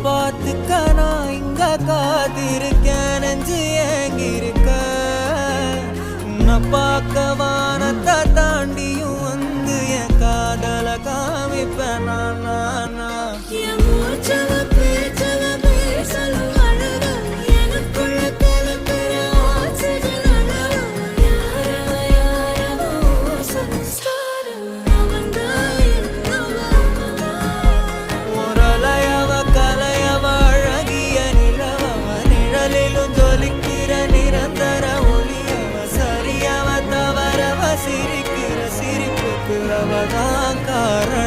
பார்த்துக்க நான் இங்க காத்திருக்கேன் நெஞ்சு ஏங்கிருக்க உன்னை பார்க்க வானத்தை தாண்டியும் வந்து என் காதல காமிப்பேன் நான் சிரிக்கிற சிரிப்புக்கு அவதான் காரணம்.